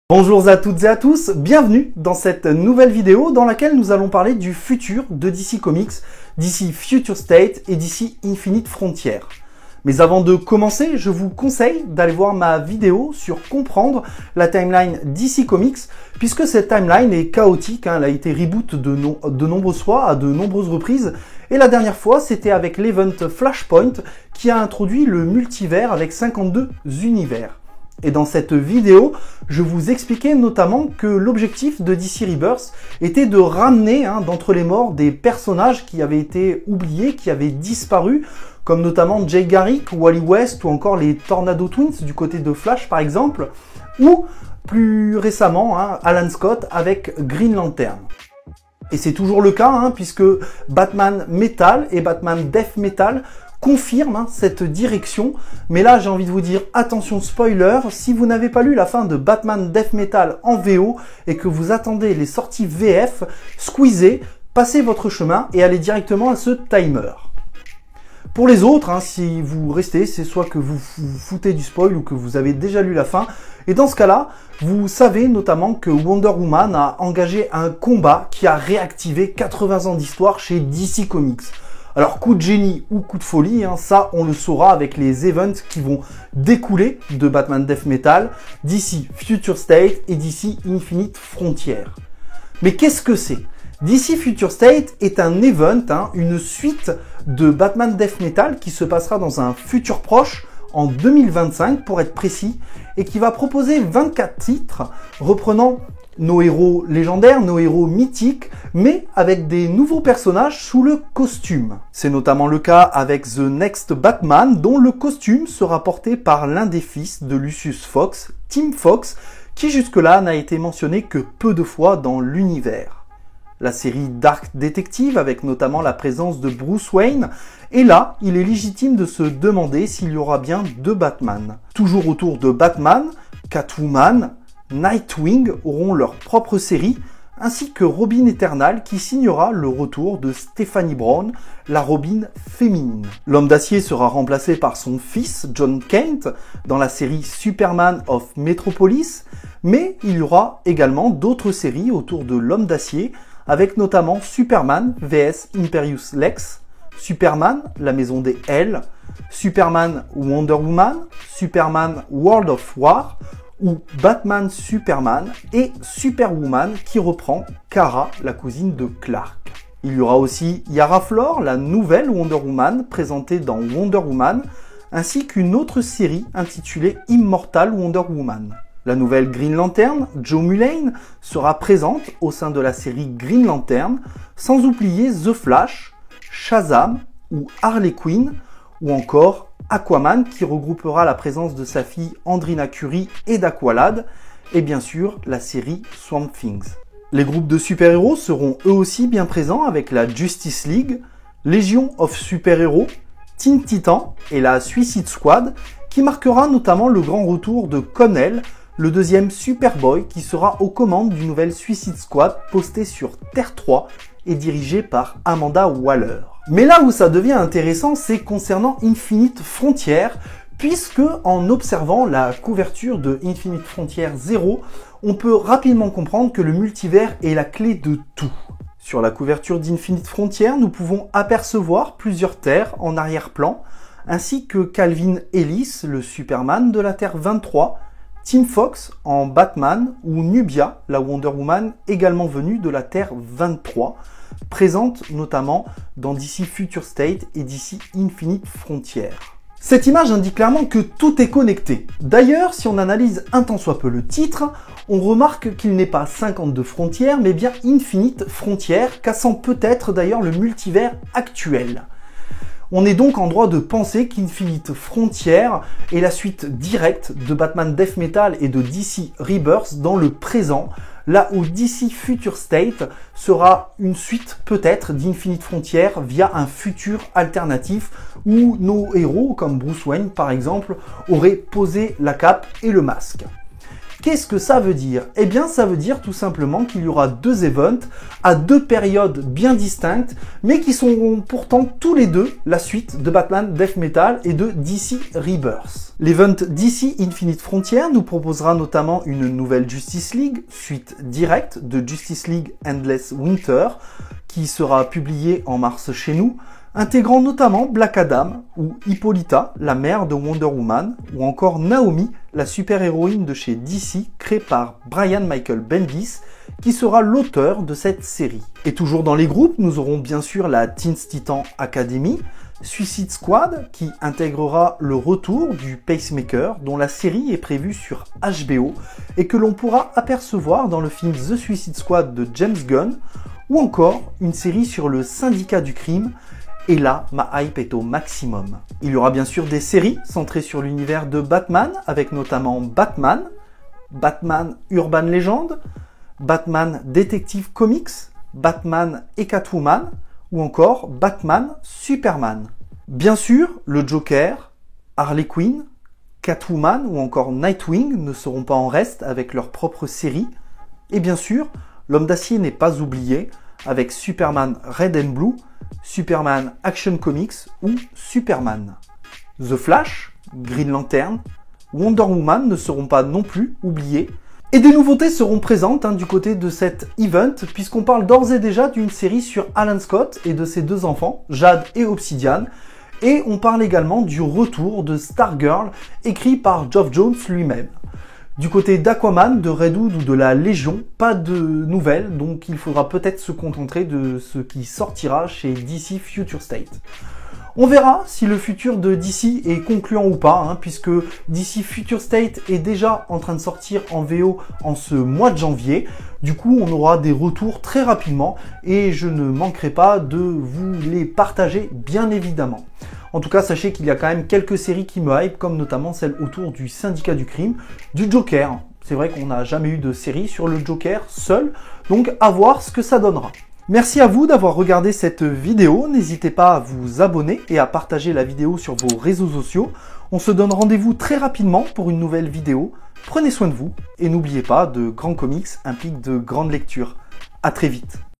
Bonjour à toutes et à tous, bienvenue dans cette nouvelle vidéo dans laquelle nous allons parler du futur de DC Comics, DC Future State et DC Infinite Frontier. Mais avant de commencer, je vous conseille d'aller voir ma vidéo sur comprendre la timeline DC Comics, puisque cette timeline est chaotique, elle a été reboot de nombreuses fois, à de nombreuses reprises, et la dernière fois c'était avec l'event Flashpoint qui a introduit le multivers avec 52 univers. Et dans cette vidéo, je vous expliquais notamment que l'objectif de DC Rebirth était de ramener d'entre les morts des personnages qui avaient été oubliés, qui avaient disparu, comme notamment Jay Garrick, Wally West ou encore les Tornado Twins du côté de Flash par exemple, ou plus récemment Alan Scott avec Green Lantern. Et c'est toujours le cas puisque Batman Metal et Batman Death Metal confirme cette direction, mais là j'ai envie de vous dire attention spoiler, si vous n'avez pas lu la fin de Batman Death Metal en VO et que vous attendez les sorties VF, squeezez, passez votre chemin et allez directement à ce timer. Pour les autres, si vous restez, c'est soit que vous vous foutez du spoil ou que vous avez déjà lu la fin, et dans ce cas-là, vous savez notamment que Wonder Woman a engagé un combat qui a réactivé 80 ans d'histoire chez DC Comics. Alors coup de génie ou coup de folie, ça on le saura avec les events qui vont découler de Batman Death Metal, DC Future State et DC Infinite Frontier. Mais qu'est-ce que c'est ? DC Future State est un event, une suite de Batman Death Metal qui se passera dans un futur proche, en 2025 pour être précis, et qui va proposer 24 titres reprenant nos héros légendaires, nos héros mythiques, mais avec des nouveaux personnages sous le costume. C'est notamment le cas avec The Next Batman, dont le costume sera porté par l'un des fils de Lucius Fox, Tim Fox, qui jusque-là n'a été mentionné que peu de fois dans l'univers. La série Dark Detective, avec notamment la présence de Bruce Wayne, et là, il est légitime de se demander s'il y aura bien deux Batman. Toujours autour de Batman, Catwoman, Nightwing auront leur propre série, ainsi que Robin Eternal qui signera le retour de Stephanie Brown, la Robin féminine. L'Homme d'Acier sera remplacé par son fils John Kent dans la série Superman of Metropolis, mais il y aura également d'autres séries autour de l'Homme d'Acier, avec notamment Superman vs Imperius Lex, Superman, la maison des L, Superman Wonder Woman, Superman World of War, ou Batman Superman et Superwoman qui reprend Kara, la cousine de Clark. Il y aura aussi Yara Flor, la nouvelle Wonder Woman présentée dans Wonder Woman, ainsi qu'une autre série intitulée Immortal Wonder Woman. La nouvelle Green Lantern, Jo Mullein, sera présente au sein de la série Green Lantern, sans oublier The Flash, Shazam ou Harley Quinn, ou encore Aquaman qui regroupera la présence de sa fille Andrina Curie et d'Aqualad, et bien sûr la série Swamp Things. Les groupes de super-héros seront eux aussi bien présents avec la Justice League, Legion of Super-Héros, Teen Titans et la Suicide Squad, qui marquera notamment le grand retour de Connell, le deuxième Superboy qui sera aux commandes d'une nouvelle Suicide Squad postée sur Terre 3 et dirigée par Amanda Waller. Mais là où ça devient intéressant, c'est concernant Infinite Frontier, puisque en observant la couverture de Infinite Frontier 0, on peut rapidement comprendre que le multivers est la clé de tout. Sur la couverture d'Infinite Frontier, nous pouvons apercevoir plusieurs terres en arrière-plan, ainsi que Calvin Ellis, le Superman de la Terre 23, Tim Fox en Batman ou Nubia, la Wonder Woman également venue de la Terre 23, présente notamment dans DC Future State et DC Infinite Frontier. Cette image indique clairement que tout est connecté. D'ailleurs, si on analyse un tant soit peu le titre, on remarque qu'il n'est pas 52 frontières, mais bien Infinite Frontier, cassant peut-être d'ailleurs le multivers actuel. On est donc en droit de penser qu'Infinite Frontier est la suite directe de Batman Death Metal et de DC Rebirth dans le présent, là où DC Future State sera une suite peut-être d'Infinite Frontier via un futur alternatif où nos héros, comme Bruce Wayne par exemple, auraient posé la cape et le masque. Qu'est-ce que ça veut dire? Eh bien, ça veut dire tout simplement qu'il y aura 2 events à 2 périodes bien distinctes, mais qui sont pourtant tous les deux la suite de Batman Death Metal et de DC Rebirth. L'event DC Infinite Frontier nous proposera notamment une nouvelle Justice League, suite directe de Justice League Endless Winter, qui sera publiée en mars chez nous, intégrant notamment Black Adam ou Hippolyta, la mère de Wonder Woman, ou encore Naomi, la super-héroïne de chez DC, créée par Brian Michael Bendis, qui sera l'auteur de cette série. Et toujours dans les groupes, nous aurons bien sûr la Teen Titans Academy, Suicide Squad, qui intégrera le retour du Pacemaker, dont la série est prévue sur HBO, et que l'on pourra apercevoir dans le film The Suicide Squad de James Gunn, ou encore une série sur le syndicat du crime. Et là, ma hype est au maximum. Il y aura bien sûr des séries centrées sur l'univers de Batman, avec notamment Batman, Batman Urban Legend, Batman Detective Comics, Batman et Catwoman, ou encore Batman Superman. Bien sûr, le Joker, Harley Quinn, Catwoman ou encore Nightwing ne seront pas en reste avec leur propre série. Et bien sûr, l'Homme d'Acier n'est pas oublié, avec Superman Red and Blue, Superman Action Comics ou Superman. The Flash, Green Lantern, Wonder Woman ne seront pas non plus oubliés. Et des nouveautés seront présentes du côté de cet event, puisqu'on parle d'ores et déjà d'une série sur Alan Scott et de ses 2 enfants, Jade et Obsidian. Et on parle également du retour de Stargirl, écrit par Geoff Johns lui-même. Du côté d'Aquaman, de Redwood ou de la Légion, pas de nouvelles, donc il faudra peut-être se contenter de ce qui sortira chez DC Future State. On verra si le futur de DC est concluant ou pas, puisque DC Future State est déjà en train de sortir en VO en ce mois de janvier. Du coup, on aura des retours très rapidement et je ne manquerai pas de vous les partager, bien évidemment. En tout cas, sachez qu'il y a quand même quelques séries qui me hype, comme notamment celle autour du syndicat du crime, du Joker. C'est vrai qu'on n'a jamais eu de série sur le Joker seul, donc à voir ce que ça donnera. Merci à vous d'avoir regardé cette vidéo, n'hésitez pas à vous abonner et à partager la vidéo sur vos réseaux sociaux. On se donne rendez-vous très rapidement pour une nouvelle vidéo. Prenez soin de vous et n'oubliez pas, de grands comics impliquent de grandes lectures. À très vite.